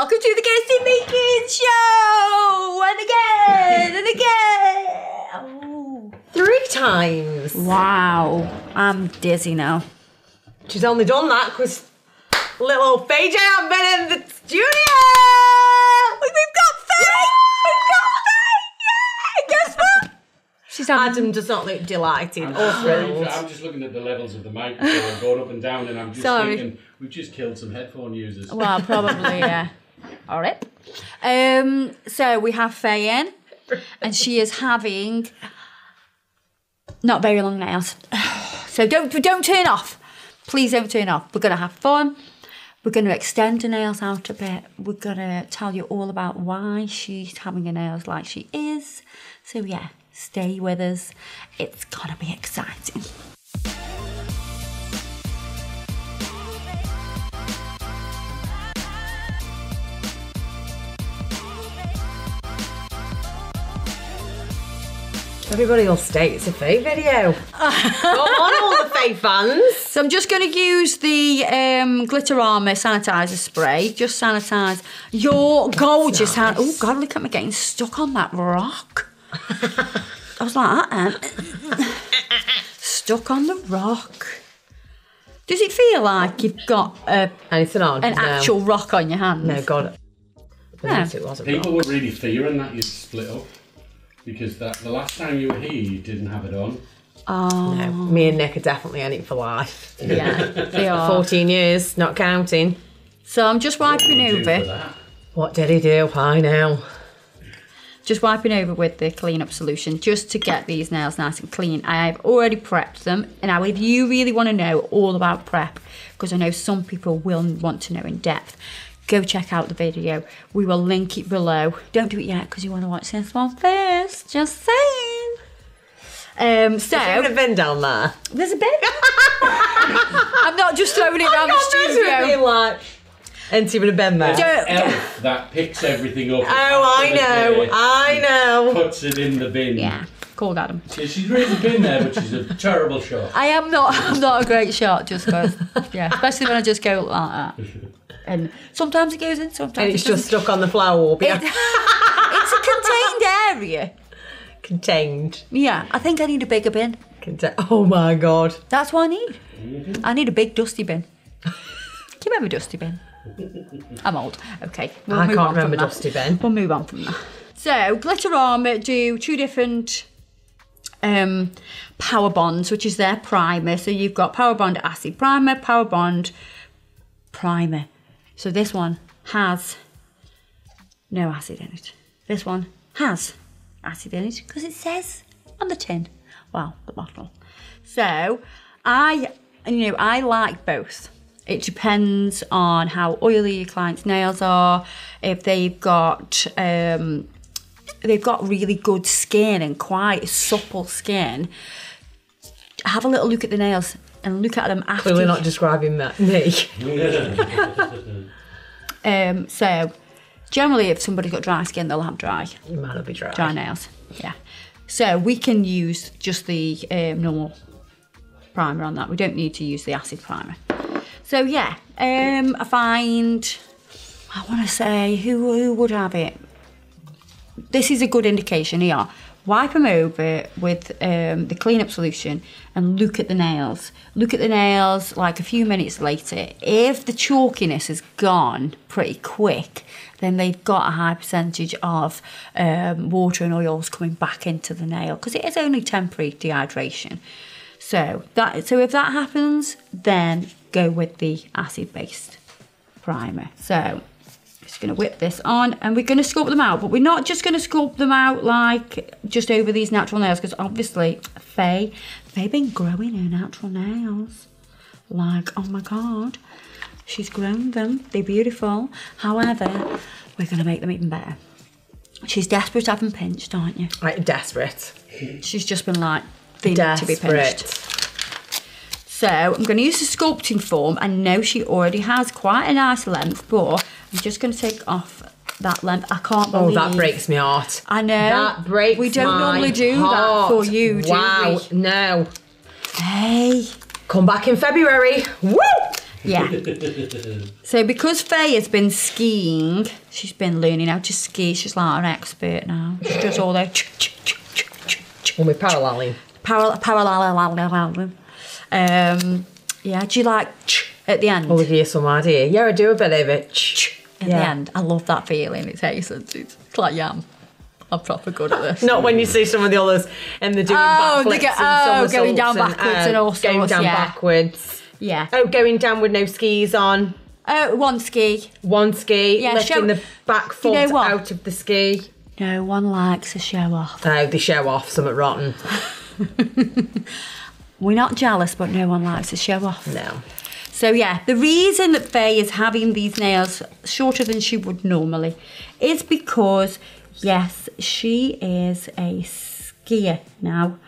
Welcome to the Kirsty Meakin Show! And again, and again! Oh. 3 times. Wow, I'm dizzy now. She's only done that because little old Faye hasn't been in the studio! We've got Faye! We've got Faye! Yeah! Guess what? Adam does not look delighted or thrilled. I'm just looking at the levels of the microphone going up and down, and I'm just thinking we've just killed some headphone users. Well, probably, yeah. All right. So we have Faye in, and she is having not very long nails. So don't turn off. Please don't turn off. We're going to have fun. We're going to extend the nails out a bit. We're going to tell you all about why she's having her nails like she is. So yeah, stay with us. It's going to be exciting. Everybody will state it's a Faye video. Come on, all the Faye fans. So I'm just going to use the Glitterama sanitiser spray. Just sanitise your gorgeous hand. Oh, God, look at me getting stuck on that rock. I was like that. Stuck on the rock. Does it feel like you've got anything on? An actual rock on your hand? No, God. No. It wasn't. People were really fearing that you'd split up. Because the last time you were here, you didn't have it on. Oh. No, me and Nick are definitely in it for life. Yeah, they are. 14 years, not counting. So I'm just wiping over. What did he do? I know. Just wiping over with the clean-up solution just to get these nails nice and clean. I've already prepped them. And now if you really want to know all about prep, because I know some people will want to know in depth, go check out the video. We will link it below. Don't do it yet because you want to watch this one first. Just saying. There's a bin down there. There's a bin. I'm not just throwing it down the studio. Like, empty with a bin there. Elf that picks everying up. Oh, I know. Puts it in the bin. Yeah, called Adam. Yeah, she's really been there, but she's a terrible shot. I'm not a great shot, just because. Yeah, especially when I just go like that. And sometimes it goes in, sometimes and it's just stuck on the flower wall. Yeah. It's a contained area. Contained. Yeah, I think I need a bigger bin. Oh my God. That's what I need. I need a big dusty bin. Can you remember dusty bin? I'm old. Okay. I can't remember dusty bin. We'll move on from that. So, Glitterama do 2 different Power Bonds, which is their primer. So you've got Power Bond Acid Primer, Power Bond Primer. So this one has no acid in it. This one has acid in it because it says on the tin. Well, the bottle. So I like both. It depends on how oily your client's nails are. If they've got really good skin and quite supple skin, have a little look at the nails and look at them after. Clearly not describing me. So generally, if somebody's got dry skin, they'll have dry nails. Yeah. So we can use just the normal primer on that. We don't need to use the acid primer. So yeah, I want to say who would have it. This is a good indication here. Wipe them over with the clean-up solution and look at the nails. Look at the nails like a few minutes later. If the chalkiness has gone pretty quick, then they've got a high percentage of water and oils coming back into the nail because it is only temporary dehydration. So if that happens, then go with the acid-based primer. So just going to whip this on and we're going to sculpt them out, but we're not just going to sculpt them out like just over these natural nails because obviously Faye been growing her natural nails. Like, oh my God, she's grown them. They're beautiful. However, we're going to make them even better. She's desperate to have them pinched, aren't you? Right, desperate. She's just been like, they need to be pinched. So I'm going to use the sculpting form. I know she already has quite a nice length, but I'm just going to take off that length. I can't believe. Oh, that breaks my heart. I know. That breaks my heart. We don't normally do that for you, do we? Wow, no. Hey. Come back in February. Woo! Yeah. So because Faye has been skiing, she's been learning how to ski. She's like an expert now. She does all that. When we're paralleling. Parallel. Yeah, do you like at the end? Well, we hear some idea. Yeah, I do a bit of it. At the end. I love that feeling. It's excellent. It's like yam. I'm proper good at this. Not when you see some of the others and they're doing backflips and going down backwards and all sorts. Going down backwards. Yeah. Oh, going down with no skis on. Oh, one ski. One ski. Yeah, lifting the back foot out of the ski. No one likes a show off. Oh, they show off something rotten. We're not jealous, but no one likes a show off. No. So yeah, the reason that Faye is having these nails shorter than she would normally is because, yes, she is a skier now.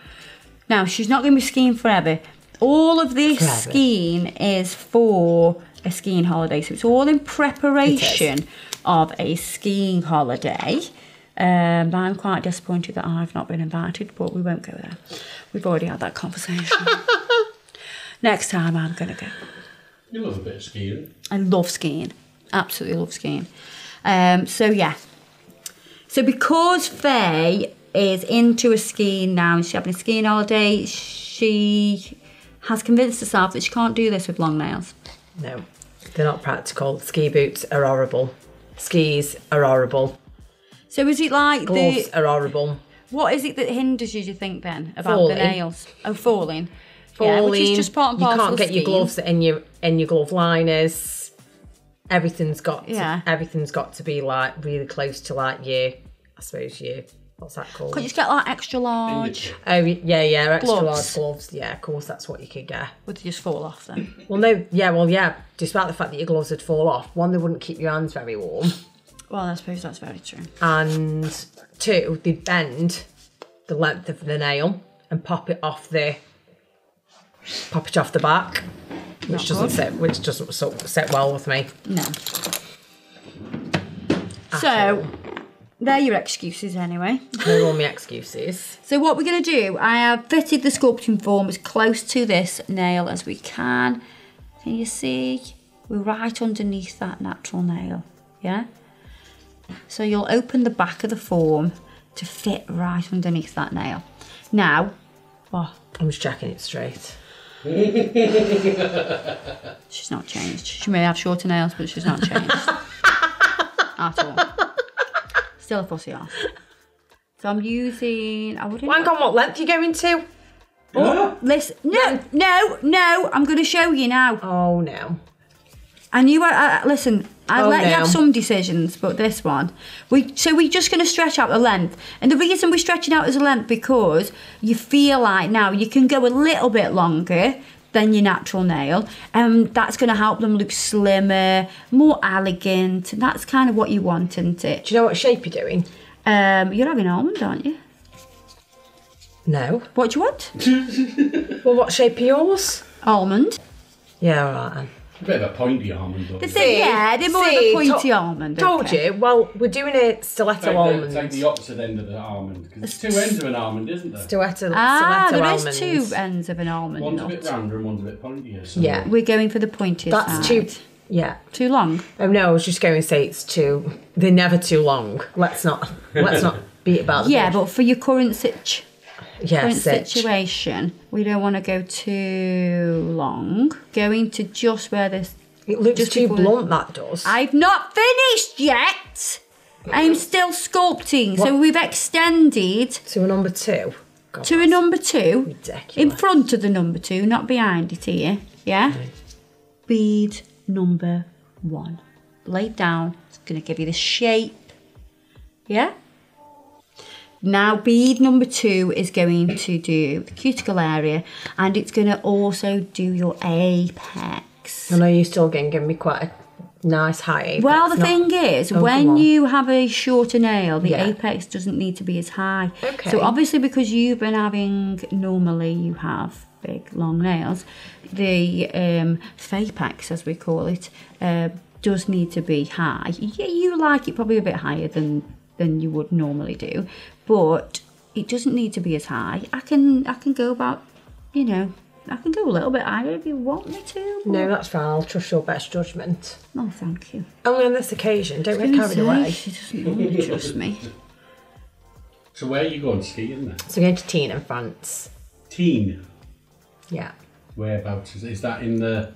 Now, she's not going to be skiing forever. All of this skiing is for a skiing holiday. So it's all in preparation of a skiing holiday. But I'm quite disappointed that I've not been invited, but we won't go there. We've already had that conversation. Next time I'm going to go. You love a bit of skiing. I love skiing. Absolutely love skiing. So yeah. So because Faye is into a skiing now and she's having a skiing holiday, she has convinced herself that she can't do this with long nails. No, they're not practical. Ski boots are horrible. Skis are horrible. So is it like gloves are horrible? What is it that hinders you, do you think, then, about falling. The nails? Oh, falling. Falling. Yeah, which is just part and parcel. You can't get your gloves in your glove liners. Everything's got to be like really close to like your, I suppose your, what's that called? Could you just get like extra large? Oh yeah, extra gloves. large gloves. Yeah, of course, that's what you could get. Would they just fall off then? Well, no, yeah. Despite the fact that your gloves would fall off, one, they wouldn't keep your hands very warm. Well, I suppose that's very true. And two, they bend the length of the nail and pop it off the back, which doesn't sit well with me. No. So they're your excuses anyway. They're all my excuses. So what we're going to do, I have fitted the sculpting form as close to this nail as we can. Can you see? We're right underneath that natural nail. Yeah? So you'll open the back of the form to fit right underneath that nail. Now, what? I'm just checking it straight. She's not changed. She may have shorter nails, but she's not changed. At all. Still a fussy ass. So I'm using... Hang on, what length are you going to? Oh, listen. No. I'm going to show you now. Oh, no. And you listen, I let you have some decisions, but this one, we're just going to stretch out the length. And the reason we're stretching out as a length because you feel like now you can go a little bit longer than your natural nail, and that's going to help them look slimmer, more elegant, and that's kind of what you want, isn't it? Do you know what shape you're doing? You're having almond, aren't you? No. What do you want? Well, what shape are yours? Almond. Yeah, all right then. A bit of a pointy almond. They're more of a pointy almond. Told you. Well, we're doing a stiletto almond. Take the opposite end of the almond, because there's two ends of an almond, isn't there? Stiletto almonds. There is two ends of an almond. One's a bit rounder and one's a bit pointier. So yeah, we're going for the pointier That's side. Too long. Oh no, I was just going to say it's too. They're never too long. Let's not beat about the bush. But for your current situation, we don't want to go too long. Going to just where this... It looks too blunt, that does. I've not finished yet. I'm still sculpting. What? So we've extended... To a number 2? God, to a number 2. Ridiculous. In front of the number 2, not behind it here. Yeah? Right. Bead number 1. Laid down. It's going to give you the shape. Yeah? Now, bead number 2 is going to do the cuticle area, and it's going to also do your apex. I know you're still going to give me quite a nice high apex. Well, the thing is, when you have a shorter nail, the apex doesn't need to be as high. Okay. So obviously, because you've been having, normally you have big, long nails, the apex, as we call it, does need to be high. Yeah, you like it probably a bit higher than you would normally do, but it doesn't need to be as high. I can go about, I can go a little bit higher if you want me to. No, that's fine. I'll trust your best judgment. No, thank you. Only on this occasion. Don't get carried away. She doesn't want to trust me. So where are you going skiing then? So we're going to Teen in France. Teen? Yeah. Whereabouts? Is that in the...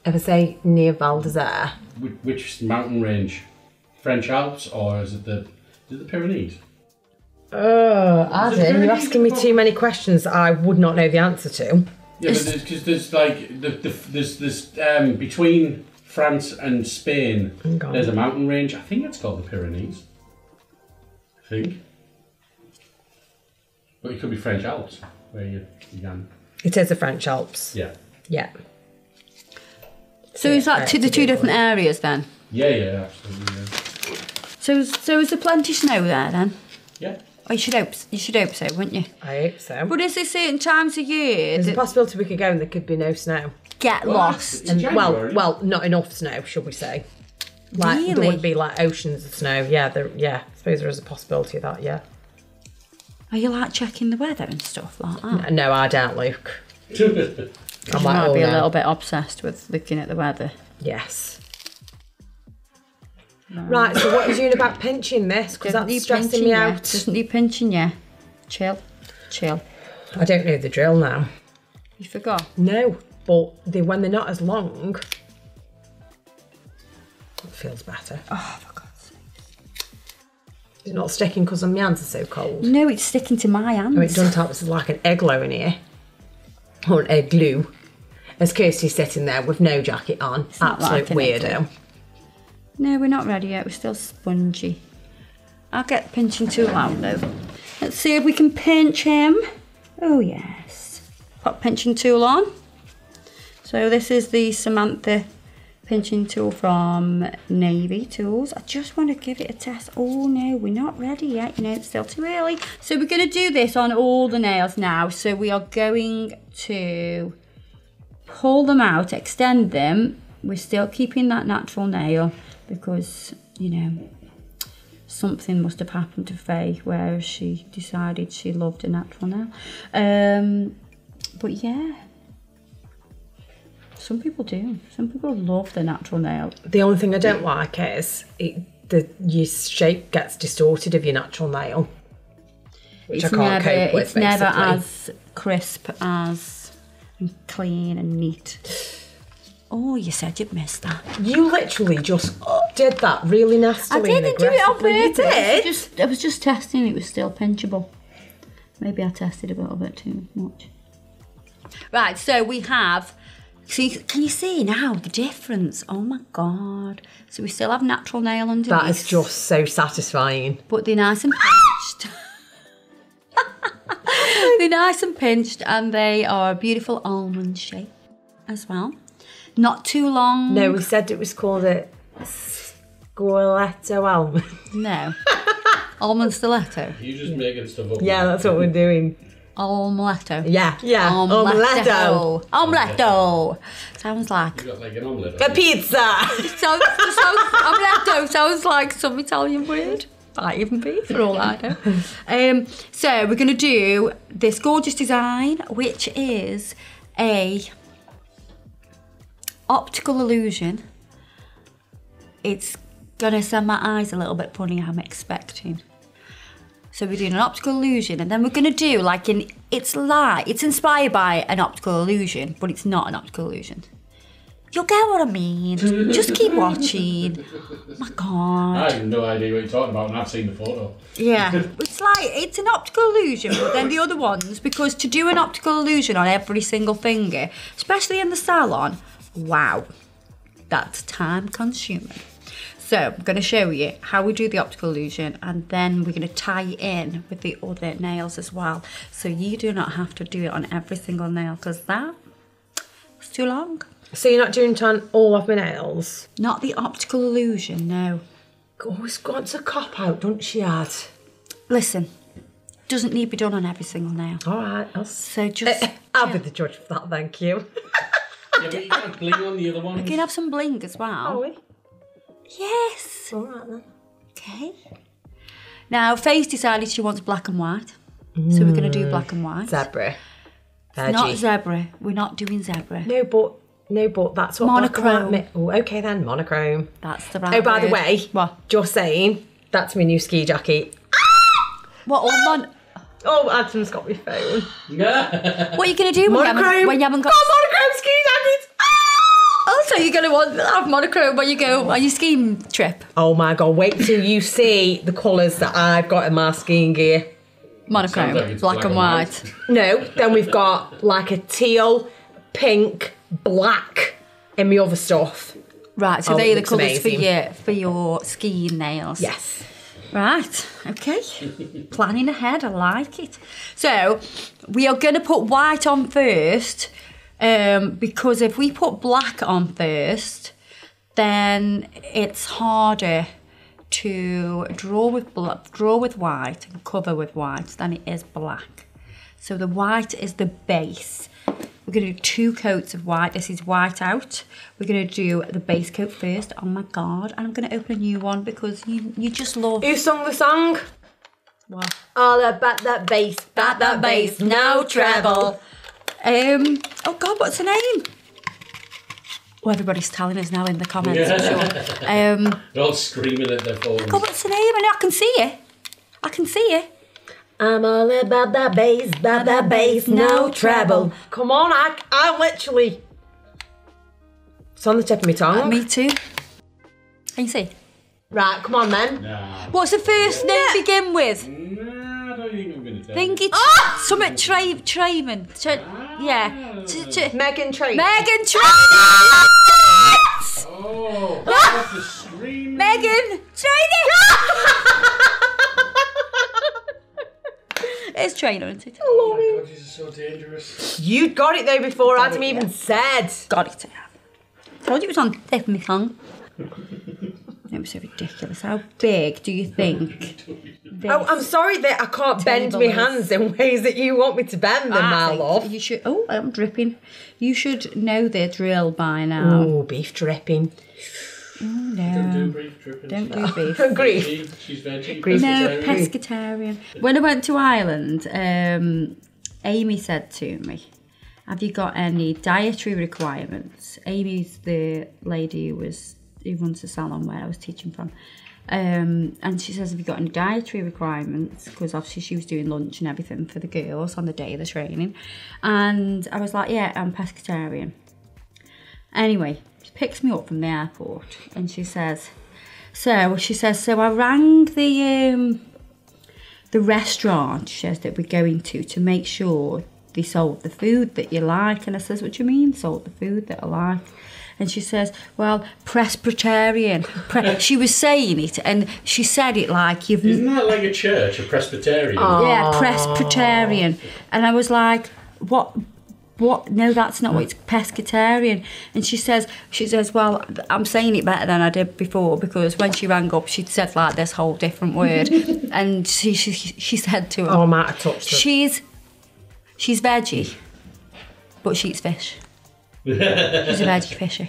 If I say near Val d'Isère. Which mountain range? French Alps or is it the Pyrenees? Adam, you're asking me too many questions that I would not know the answer to. Yeah, but there's like there's between France and Spain, there's a mountain range. I think it's called the Pyrenees. I think, but it could be French Alps where you can. It is the French Alps. Yeah. Yeah. So is that the two different areas then? Yeah, absolutely. Yeah. So is there plenty snow there then? Yeah. Oh, you should hope so, wouldn't you? I hope so. But is there certain times of year There's a possibility we could go and there could be no snow. get lost? In January? Well, not enough snow, should we say? Like Really? there wouldn't be like oceans of snow. Yeah, I suppose there is a possibility of that. Yeah. Are you like checking the weather and stuff like that? No, I don't, Luke. I'm You like, might be a no. little bit obsessed with looking at the weather. Yes. Right, so what are you doing about pinching this? Because that's stressing me out. Doesn't need pinching you. Chill. I don't know the drill now. You forgot? No, but when they're not as long, it feels better. Oh, for God's sake. It's not sticking because my hands are so cold. No, it's sticking to my hands. I mean, it doesn't help. It's like an egg glue in here. Or an egg glue. As Kirsty's sitting there with no jacket on. not Absolute like an egg weirdo. No, we're not ready yet. We're still spongy. I'll get the pinching tool out though. Let's see if we can pinch him. Oh yes. Pop pinching tool on. So this is the Samantha pinching tool from Navy Tools. I just want to give it a test. Oh no, we're not ready yet. You know, it's still too early. So we're going to do this on all the nails now. So we are going to pull them out, extend them. We're still keeping that natural nail because, you know, something must have happened to Faye where she decided she loved a natural nail. But yeah, some people do. Some people love the natural nail. The only thing I don't like is your shape gets distorted of your natural nail, which I can't cope with. It's never as crisp as and clean and neat. Oh, you said you'd missed that. You literally just did that really nastily. I didn't do it on You purpose. did? I was just testing. It was still pinchable. Maybe I tested a little bit too much. Right, so we have... See, can you see now the difference? Oh my God. So we still have natural nail underneath. That is just so satisfying. But they're nice and pinched. They're nice and pinched and they are a beautiful almond shape as well. Not too long. No, we said it was called a squaletto almond. No. Almond stiletto. You just making stuff up. Yeah, that's what we're doing. Omeletto. Yeah. Omeletto. Omeletto. Sounds like... You got like an omelette. A pizza. Omeletto sounds like some Italian word. Might even be, for all I know. So we're going to do this gorgeous design, which is a optical illusion. It's going to send my eyes a little bit funny, I'm expecting. So we're doing an optical illusion, and then we're going to do like it's inspired by an optical illusion, but it's not an optical illusion. You'll get what I mean. Just keep watching. Oh my God. I have no idea what you're talking about, and I've seen the photo. Yeah. It's an optical illusion, but then the other ones, because to do an optical illusion on every single finger, especially in the salon, wow, that's time consuming. So I'm going to show you how we do the optical illusion, and then we're going to tie it in with the other nails as well. So you do not have to do it on every single nail, because that's too long. So you're not doing it on all of my nails? Not the optical illusion, no. Always wants a cop out, don't she, Ad? Listen, doesn't need to be done on every single nail. All right. So just... I'll be the judge for that, thank you. Yeah, but you got bling on the other one. We can have some bling as well. Are we? Yes. All right then. Okay. Now, Faye's decided she wants black and white. So we're going to do black and white. Zebra. Veggie. Not zebra. We're not doing zebra. No, but that's what monochrome. Oh, okay then, monochrome. That's the right Oh, by the word. way, What? just saying, that's my new ski jacket. What? Oh, Adam's got my phone. What are you going to do when you haven't got... monochrome ski jacket! Also, you're going to want to have monochrome when you go on your skiing trip. Oh my God, wait till you see the colours that I've got in my skiing gear. Monochrome, Like black and white. No, then we've got like a teal, pink, black in my other stuff. Right, so Oh, they're it the looks colours amazing. for your skiing nails. Yes. Right, okay. Planning ahead, I like it. So, we are going to put white on first, because if we put black on first, then it's harder to draw with white and cover with white than it is black. So the white is the base. We're going to do 2 coats of white. This is Whiteout. We're going to do the base coat first. Oh my God. And I'm going to open a new one because you just love... Who sung the song? What? All about that bass, no treble. Oh God, what's her name? Oh, everybody's telling us now in the comments, I'm sure. They're all screaming at their phones. God, what's her name? I can see it. I can see it. I'm all about that bass, no treble. Come on, I literally... It's on the tip of my tongue. Me too. Can you see? Right, come on then. Nah. What's the first name begin with? Nah, I don't think I'm going to tell Think you. it's something Trayman. Yeah. Megan Trade. Megan Trayman! Oh, that's the scream. Megan Trayman! It's Trainer, isn't it? Oh my God, these are so dangerous. You got it though before Adam even said. Got it. Told you it was on the tip of my tongue. It was so ridiculous. How big do you think? Oh, I'm sorry that I can't bend my hands in ways that you want me to bend them, my love. You should. Oh, I'm dripping. You should know the drill by now. Oh, beef dripping. No. Don't do beef dripping. Don't do beef. Grief. She's veggie. No, pescatarian. When I went to Ireland, Amy said to me, have you got any dietary requirements? Amy's the lady who runs the salon where I was teaching from. And she says, have you got any dietary requirements? Because obviously she was doing lunch and everything for the girls on the day of the training. And I was like, yeah, I'm pescatarian. Anyway, she picks me up from the airport and she says, so I rang the restaurant, she says, that we're going to make sure they sold the food that you like. And I says, what do you mean sold the food that I like? And she says, well, Presbyterian. She was saying it, and she said it like you've... Isn't that like a church, a Presbyterian? Yeah, Presbyterian. And I was like, what? No, that's not what it's pescatarian. And she says, well, I'm saying it better than I did before, because when she rang up, she'd said like this whole different word. And she said to her, Oh, I might have touched it. She's veggie, but she eats fish. She's a veggie fisher.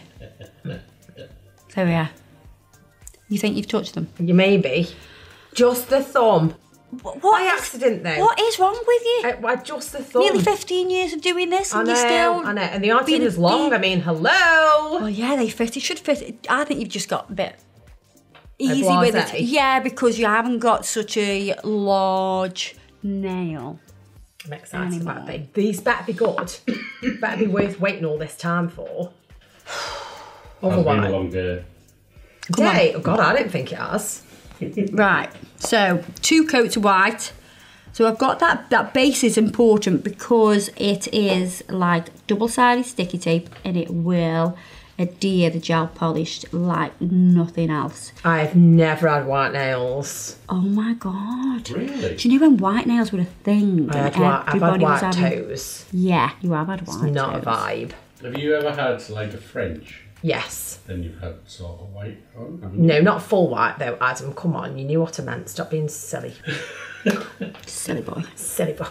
So yeah. You think you've touched them? You maybe. Just the thumb. What By accident though. What is wrong with you? Just the thumb. Nearly 15 years of doing this, and I you're still... know. And they aren't even as long. I mean, hello. Well, yeah, they fit. It should fit. I think you've just got a bit easy blasé? with it. Yeah, because you haven't got such a large nail. I'm excited about them. These better be good. Better be worth waiting all this time for. It's been a long day. Day? Oh God, I don't think it has. Right, so 2 coats of white. So I've got that base is important because it is like double-sided sticky tape and it will adhere the gel polish like nothing else. I've never had white nails. Oh my God. Really? Do you know when white nails were a thing? I've had white toes. Yeah, you have had white toes. Not a vibe. Have you ever had like a French? Yes. Then you've had sort of white on? haven't you? No, not full white though, Adam. Come on, you knew what I meant. Stop being silly. Silly boy. Silly boy.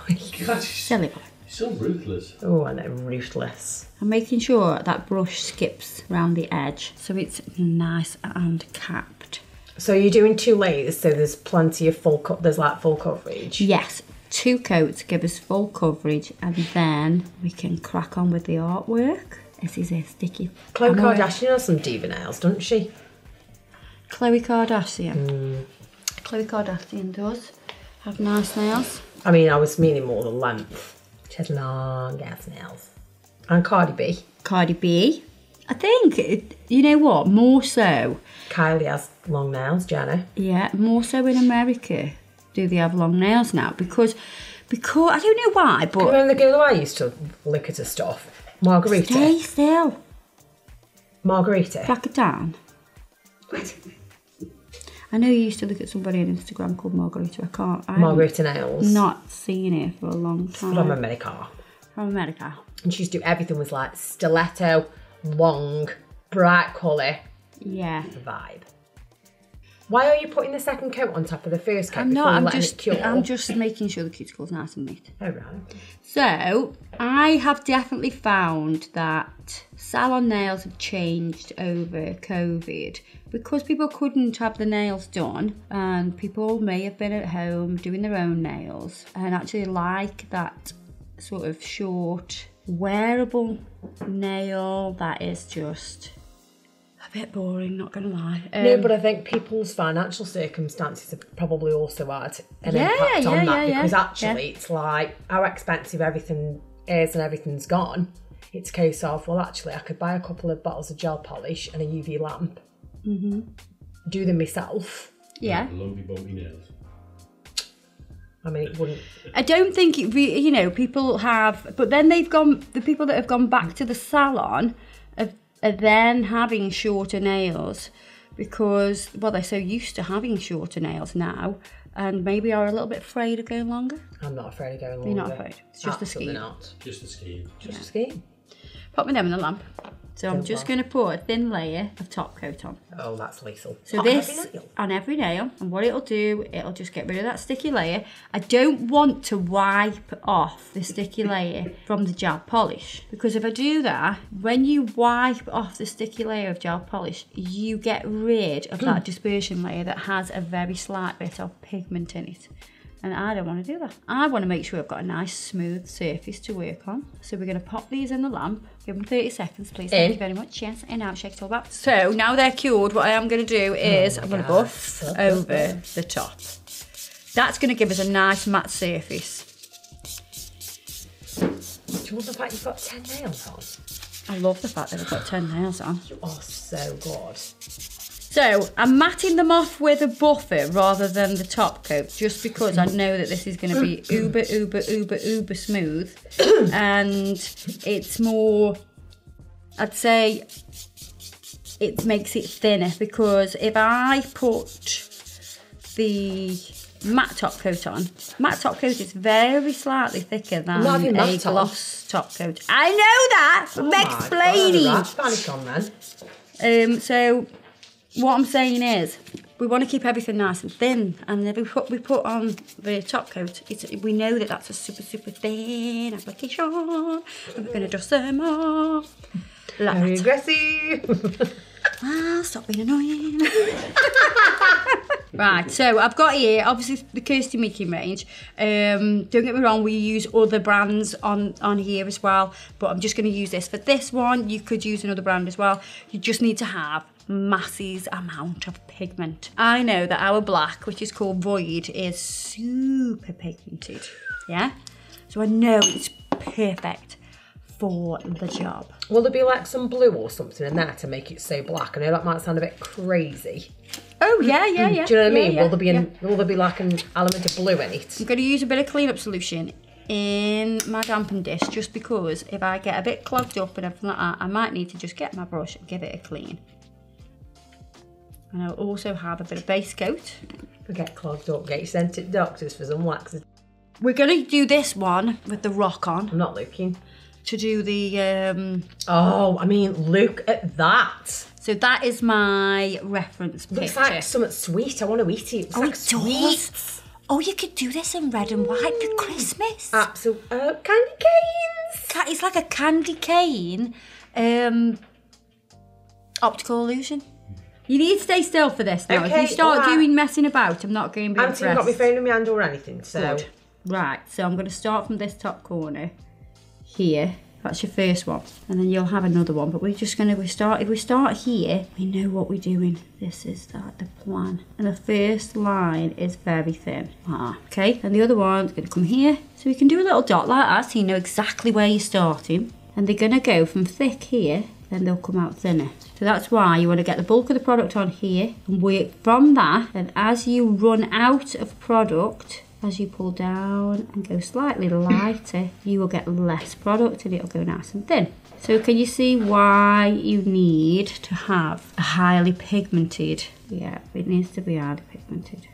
God, Silly boy. you're so ruthless. Oh, I know, ruthless. I'm making sure that brush skips around the edge so it's nice and capped. So you're doing 2 layers, so there's plenty of there's like full coverage. Yes, 2 coats, give us full coverage, and then we can crack on with the artwork. This is a sticky. Khloe Kardashian has some diva nails, doesn't she? Khloe Kardashian. Khloe Kardashian does have nice nails. I mean, I was meaning more the length. She has long ass nails. And Cardi B. Cardi B. I think, you know what, more so. Kylie has long nails, Jenna. Yeah, more so in America do they have long nails now, because I don't know why, but... Remember the girl who I used to look at her stuff? Margarita. Stay still. Margarita. Crack it down. What? I know you used to look at somebody on Instagram called Margarita. Margarita nails. Not seen it for a long time. From America. From America. And she used to do everything was like stiletto, long, bright colour. Yeah. Vibe. Why are you putting the second coat on top of the first coat? I'm just making sure the cuticle's nice and neat. Oh, right. So, I have definitely found that salon nails have changed over COVID because people couldn't have the nails done, and people may have been at home doing their own nails and actually like that sort of short, wearable nail that is just a bit boring, not gonna lie. No, but I think people's financial circumstances have probably also had an impact on that, because actually it's like how expensive everything is and everything's gone. It's a case of, well, actually I could buy a couple of bottles of gel polish and a UV lamp, do them myself. Yeah. Lumpy bumpy nails. I mean, it wouldn't... I don't think, people have... But then the people that have gone back to the salon are then having shorter nails because, well, they're so used to having shorter nails now and maybe are a little bit afraid of going longer. I'm not afraid of going longer. You're not afraid? It's just Absolutely a scheme. not. Just a scheme. Just a scheme. Pop me them in the lamp. So I'm just going to put a thin layer of top coat on. Oh, that's lethal. So this on every nail, and what it'll do, it'll just get rid of that sticky layer. I don't want to wipe off the sticky layer from the gel polish, because if I do that, when you wipe off the sticky layer of gel polish, you get rid of that dispersion layer that has a very slight bit of pigment in it. And I don't want to do that. I want to make sure I've got a nice smooth surface to work on. So we're going to pop these in the lamp. Give them 30 seconds, please. Thank you very much. Yes, and now shake it all back. So now they're cured, what I am going to do is I'm going to buff over the top. That's going to give us a nice matte surface. Do you love the fact you've got 10 nails on? I love the fact that I've got 10 nails on. You are so good. So I'm matting them off with a buffer rather than the top coat, just because I know that this is going to be uber smooth, and it's more, I'd say it makes it thinner, because if I put the matte top coat on, matte top coat is very slightly thicker than a gloss top coat. I know that, I'm explaining. Panic on then. So what I'm saying is, we want to keep everything nice and thin, and if we put on the top coat, we know that that's a super thin application, and we're going to dust them off. Very aggressive. Ah, stop being annoying. Right, so I've got here, obviously, the Kirsty Meakin range. Don't get me wrong, we use other brands on here as well, but I'm just going to use this. For this one, you could use another brand as well. You just need to have massive amount of pigment. I know that our black, which is called Void, is super pigmented, yeah? So I know it's perfect for the job. Will there be like some blue or something in there to make it so black? I know that might sound a bit crazy. Oh, yeah. Do you know what I mean? Will there be like an element of blue in it? I'm going to use a bit of clean-up solution in my dampen dish, just because if I get a bit clogged up and everything like that, I might need to just get my brush and give it a clean. And I'll also have a bit of base coat. If we get clogged up, get you sent to doctors for some wax. We're going to do this one with the rock on. I'm not looking. To do the... Oh, I mean, look at that. So that is my reference picture. Looks like something sweet. I want to eat it. It's like sweets. Oh, you could do this in red and white for Christmas. Absolutely. Candy canes. It's like a candy cane optical illusion. You need to stay still for this now. Okay, if you start doing messing about, I'm not going to be impressed. I haven't got my phone in my hand or anything, so... Good. Right, so I'm going to start from this top corner here. That's your first one, and then you'll have another one, but we're just going to, if we start here, we know what we're doing. This is the plan. And the first line is very thin, okay? And the other one's going to come here. So we can do a little dot like that, so you know exactly where you're starting. And they're going to go from thick here, then they'll come out thinner. So that's why you want to get the bulk of the product on here and work from that. And as you run out of product, as you pull down and go slightly lighter, you will get less product and it'll go nice and thin. So can you see why you need to have a highly pigmented? Yeah, it needs to be highly pigmented.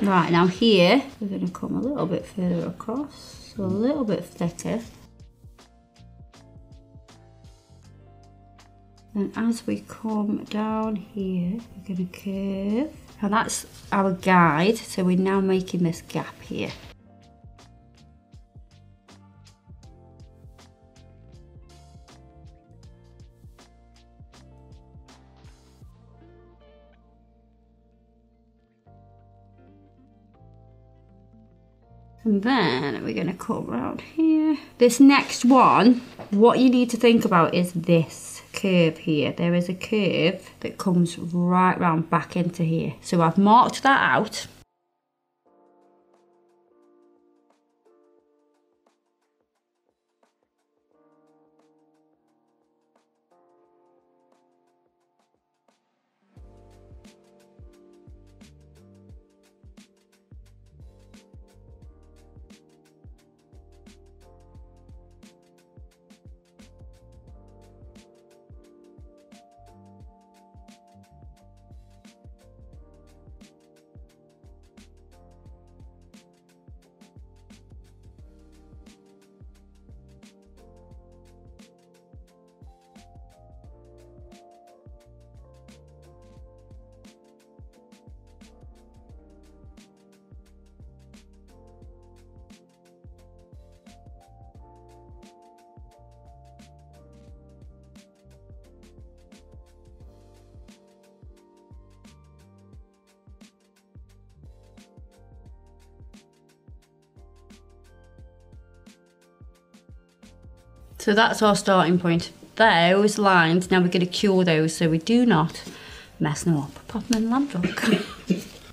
Right, now here, we're going to come a little bit further across, so a little bit thicker. And as we come down here, we're going to curve. Now that's our guide, so we're now making this gap here. And then we're going to come around here. This next one, what you need to think about is this curve here. There is a curve that comes right round back into here. So I've marked that out. So that's our starting point. Those lines, now we're going to cure those so we do not mess them up. Pop them in the lamp truck.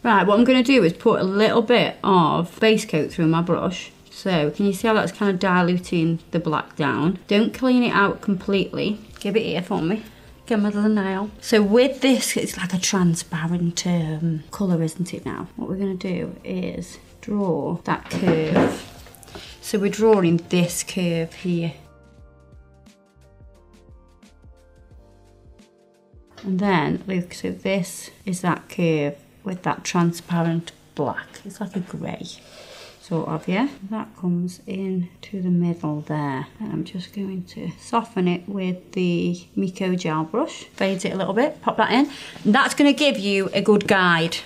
Right, what I'm going to do is put a little bit of base coat through my brush. So can you see how that's kind of diluting the black down? Don't clean it out completely. Give it here for me. Get with the nail. So with this, it's like a transparent colour, isn't it now? What we're going to do is draw that curve. So we're drawing this curve here. And then, look, so this is that curve with that transparent black. It's like a grey, sort of, yeah? That comes in to the middle there. And I'm just going to soften it with the Meakin gel brush. Fades it a little bit, pop that in. And that's going to give you a good guide.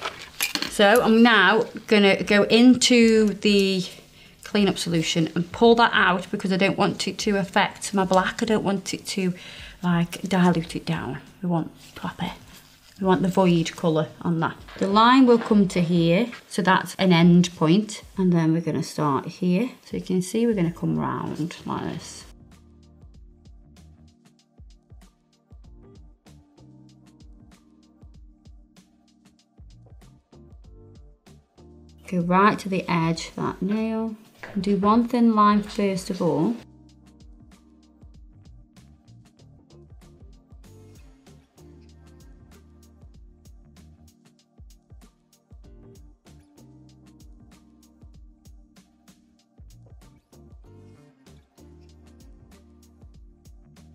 So I'm now going to go into the cleanup solution and pull that out because I don't want it to affect my black. I don't want it to like dilute it down. We want proper. We want the void colour on that. The line will come to here, so that's an end point, and then we're going to start here. So you can see we're going to come round like this. Go right to the edge of that nail. And do one thin line first of all.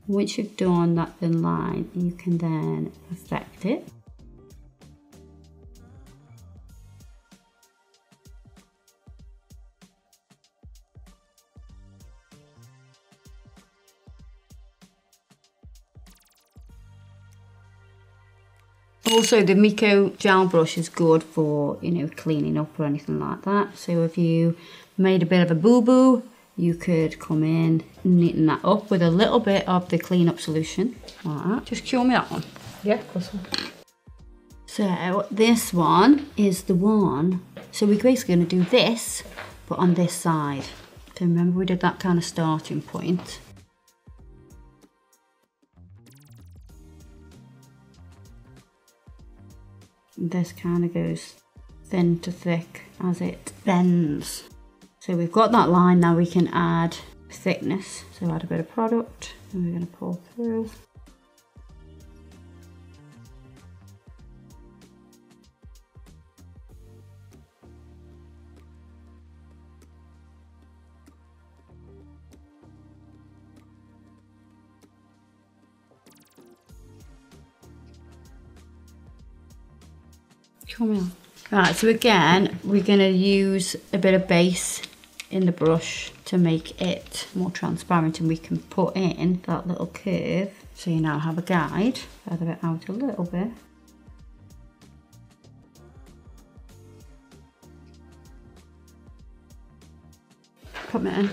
Once you've done that thin line, you can then perfect it. Also, the Meakin gel brush is good for, you know, cleaning up or anything like that. So if you made a bit of a boo-boo, you could come in and neaten that up with a little bit of the clean-up solution, like that. Just cure me that one. Yeah, this one. So this one is the one So we're basically going to do this, but on this side. So remember we did that kind of starting point. And this kind of goes thin to thick as it bends. So we've got that line, now we can add thickness. So add a bit of product and we're going to pull through. Come on. Right, so again, we're going to use a bit of base in the brush to make it more transparent, and we can put in that little curve. So you now have a guide. Feather it out a little bit. Put it in.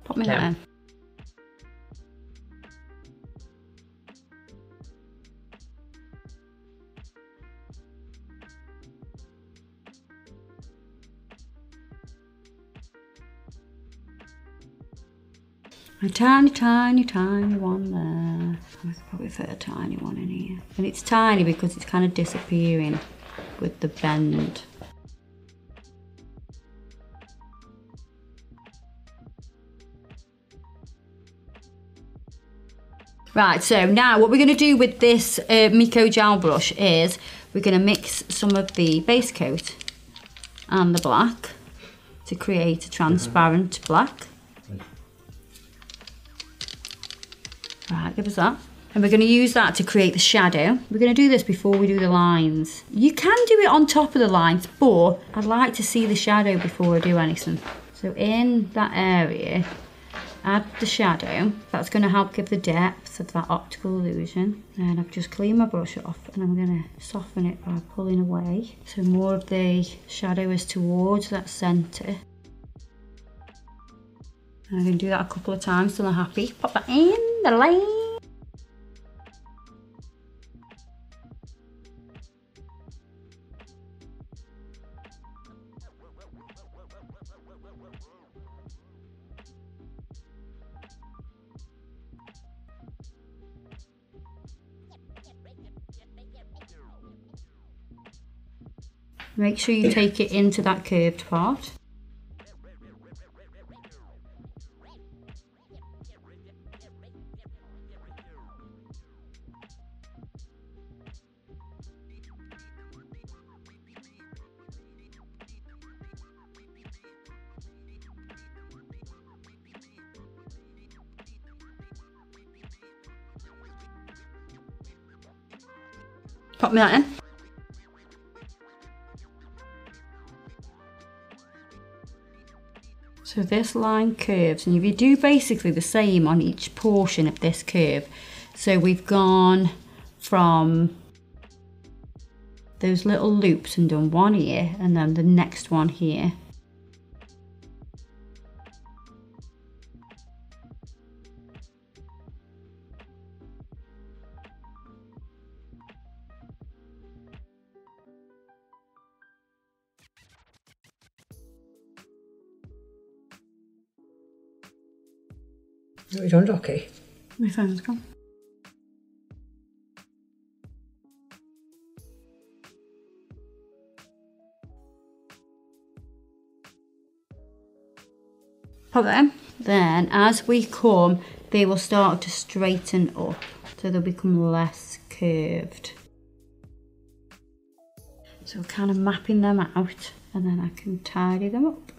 Pop me that in. A tiny, tiny, tiny one there. I could probably fit a tiny one in here. And it's tiny because it's kind of disappearing with the bend. Right, so now what we're going to do with this Miko gel brush is we're going to mix some of the base coat and the black to create a transparent black. Right, give us that. And we're going to use that to create the shadow. We're going to do this before we do the lines. You can do it on top of the lines, but I'd like to see the shadow before I do anything. So in that area, add the shadow. That's going to help give the depth of that optical illusion. And I've just cleaned my brush off and I'm going to soften it by pulling away. So more of the shadow is towards that centre. And I'm going to do that a couple of times till I'm happy. Pop that in the line. Make sure you take it into that curved part. Pop me that in. So this line curves, and if you do basically the same on each portion of this curve. So we've gone from those little loops and done one here and then the next one here. What are you doing, Jockey? My phone's gone. Pop them. Then as we come, they will start to straighten up, so they'll become less curved. So kind of mapping them out, and then I can tidy them up.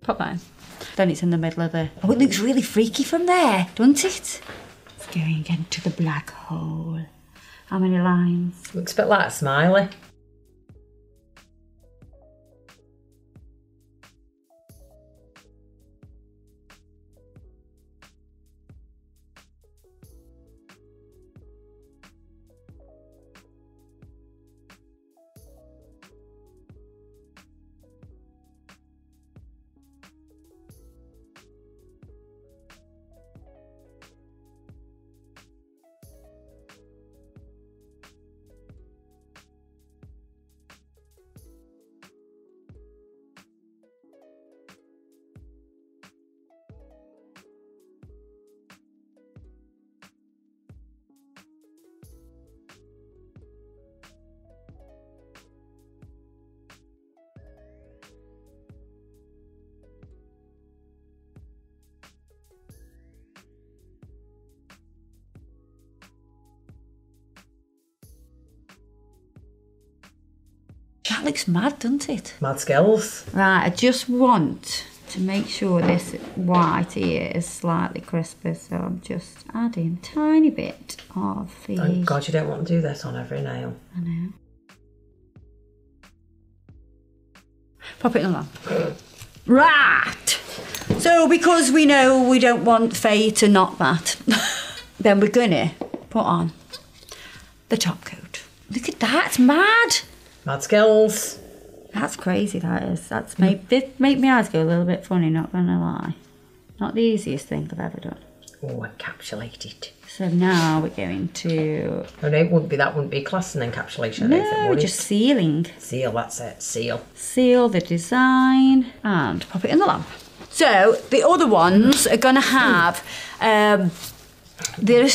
Pop that in. Then it's in the middle of the... Oh, it looks really freaky from there, doesn't it? It's going into the black hole. How many lines? Looks a bit like a smiley. That looks mad, doesn't it? Mad skills. Right, I just want to make sure this white here is slightly crisper, so I'm just adding a tiny bit of the... Thank God you don't want to do this on every nail. I know. Pop it in the lamp. Right! So because we know we don't want Faye to knock that, then we're gonna put on the top coat. Look at that, it's mad! Mad skills. That's crazy, that is. That's made my eyes go a little bit funny, not gonna lie. Not the easiest thing I've ever done. Oh, encapsulated. So now we're going to... Oh no, that wouldn't be classed an encapsulation. No, just sealing. Seal, that's it, seal. Seal the design and pop it in the lamp. So the other ones are gonna have... they're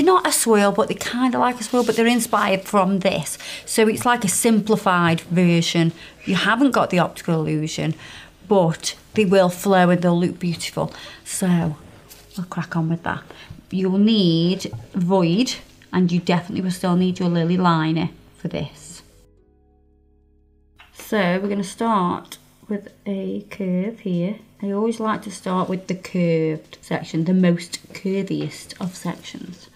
not a swirl, but they're kind of like a swirl, but they're inspired from this. So it's like a simplified version. You haven't got the optical illusion, but they will flow and they'll look beautiful. So we'll crack on with that. You'll need void, and you definitely will still need your lily liner for this. So we're going to start with a curve here. I always like to start with the curved section, the most curviest of sections.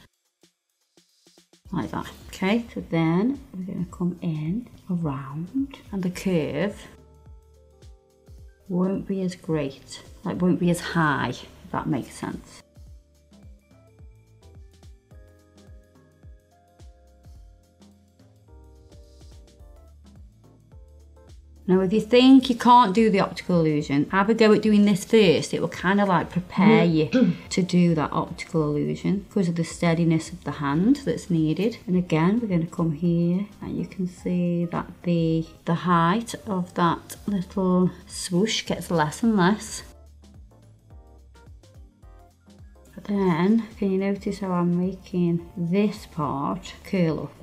Like that. Okay, so then we're going to come in around, and the curve won't be as great, like won't be as high, if that makes sense. Now, if you think you can't do the optical illusion, have a go at doing this first. It will kind of like prepare you to do that optical illusion because of the steadiness of the hand that's needed. And again, we're going to come here and you can see that the height of that little swoosh gets less and less. But then, can you notice how I'm making this part curl up?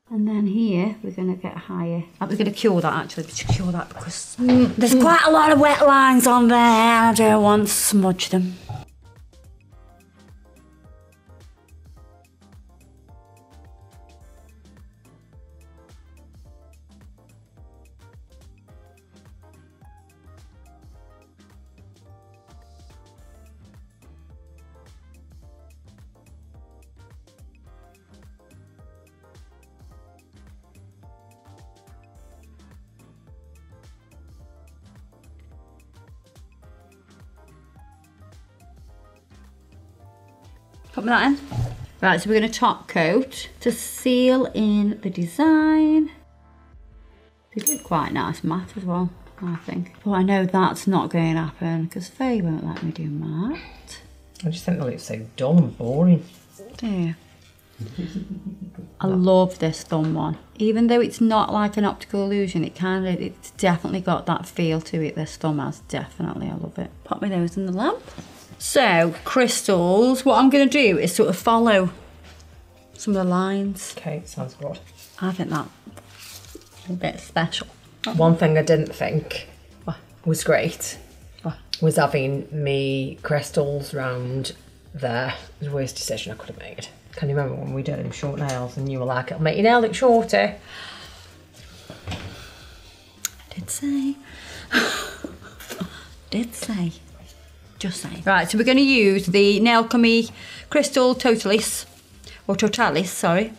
And then here, we're going to get higher. We're going to cure that actually, we should cure that because there's quite a lot of wet lines on there. I don't want to smudge them. Put that in. Right, so we're going to top coat to seal in the design. These look quite nice matte as well, I think. But I know that's not going to happen because Faye won't let me do matte. I just think they look so dull and boring. Do you? I love this thumb one. Even though it's not like an optical illusion, it's definitely got that feel to it. This thumb has, definitely. I love it. Pop my nose in the lamp. So, crystals, what I'm going to do is sort of follow some of the lines. Okay, sounds good. I think that's a bit special. One thing I didn't think was great was having me crystals round there. It was the worst decision I could have made. Can you remember when we did them short nails and you were like, it'll make your nail look shorter? Did say. Did say. Just say. Right, so we're going to use the Nailchemy Crystal Totalis, or Totalis, sorry.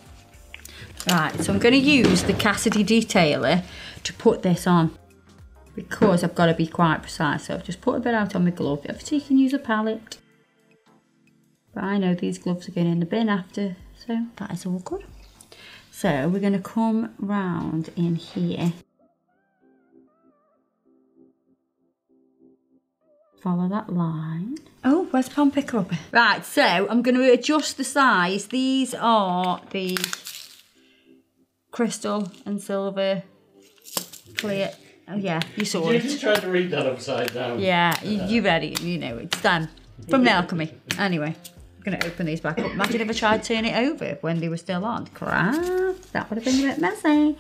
Right, so I'm going to use the Cassidy Detailer to put this on, because I've got to be quite precise. So I've just put a bit out on my glove. Obviously you can use a palette, but I know these gloves are going in the bin after, so that is all good. So we're going to come round in here. Follow that line. Oh, where's the palm picker up? Right, so I'm going to adjust the size. These are the crystal and silver clear. Oh yeah, you saw it. You just tried to read that upside down. Yeah, you read it. You know it's them from Nailchemy. Anyway, I'm going to open these back up. Imagine if I tried to turn it over when they were still on. Crap, that would have been a bit messy.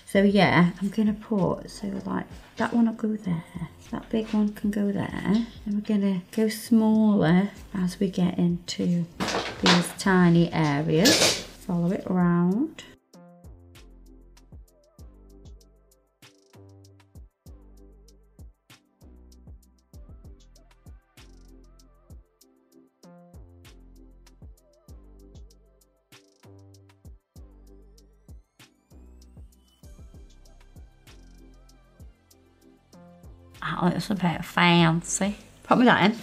So yeah, I'm going to put, so like that one will go there. That big one can go there. And we're going to go smaller as we get into these tiny areas. Follow it around. That looks a bit fancy. Pop me that in.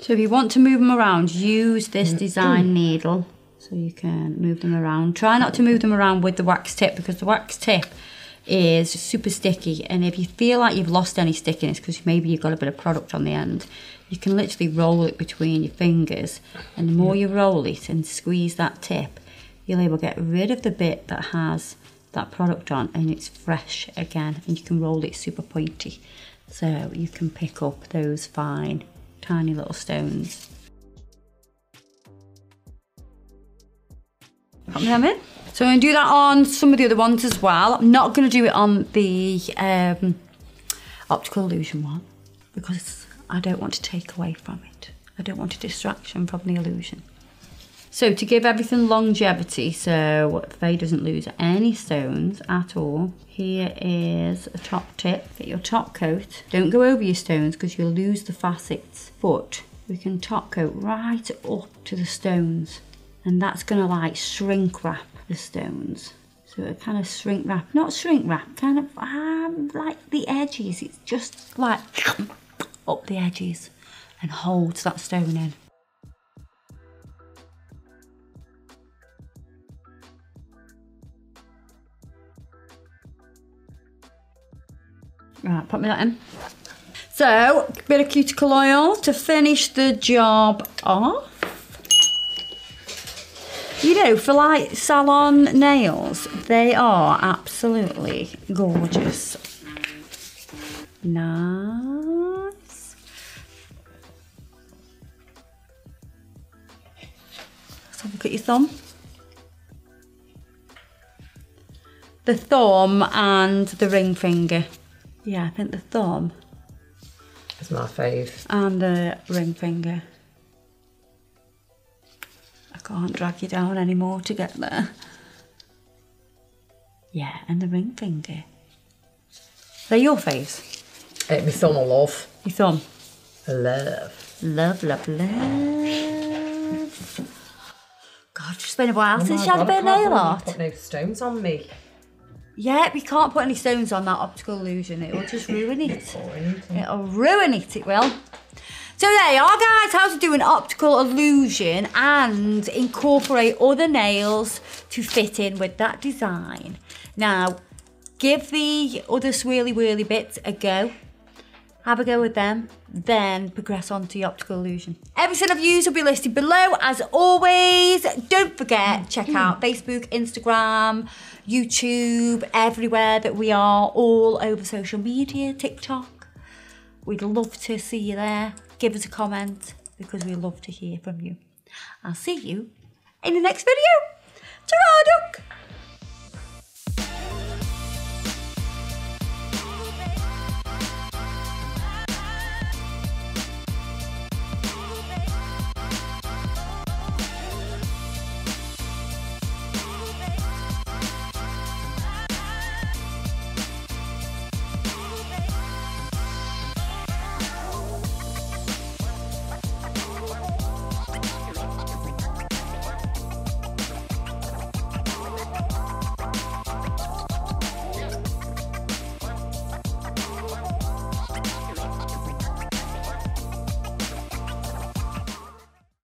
So if you want to move them around, use this design needle so you can move them around. Try not to move them around with the wax tip, because the wax tip is super sticky, and if you feel like you've lost any stickiness because maybe you've got a bit of product on the end, you can literally roll it between your fingers, and the more you roll it and squeeze that tip, you'll be able to get rid of the bit that has that product on, and it's fresh again, and you can roll it super pointy so you can pick up those fine tiny little stones. Put them in. So I'm going to do that on some of the other ones as well. I'm not going to do it on the optical illusion one, because I don't want to take away from it. I don't want a distraction from the illusion. So to give everything longevity, so Faye doesn't lose any stones at all, here is a top tip. Get your top coat. Don't go over your stones because you'll lose the facets, but we can top coat right up to the stones, and that's going to like shrink wrap the stones. So it kind of shrink wrap, not shrink wrap, kind of like the edges. It's just like up the edges and holds that stone in. Right, put me that in. So, a bit of cuticle oil to finish the job off. You know, for like salon nails, they are absolutely gorgeous. Nice. Let's have a look at your thumb. The thumb and the ring finger. Yeah, I think the thumb. That's my fave. And the ring finger. I can't drag you down anymore to get there. Yeah, and the ring finger. They're your faves? My thumb I love. Your thumb? I love. Love, love, love. God, it's been a while since you had a bit of nail art. Put no stones on me. Yeah, we can't put any stones on that optical illusion. It will just ruin it. It'll ruin it, it will. So there you are, guys, how to do an optical illusion and incorporate other nails to fit in with that design. Now, give the other swirly whirly bits a go. Have a go with them, then progress on to the optical illusion. Everything I've used will be listed below, as always. Don't forget, check out Facebook, Instagram, YouTube, everywhere that we are, all over social media, TikTok. We'd love to see you there. Give us a comment, because we love to hear from you. I'll see you in the next video. Ta-ra, duck!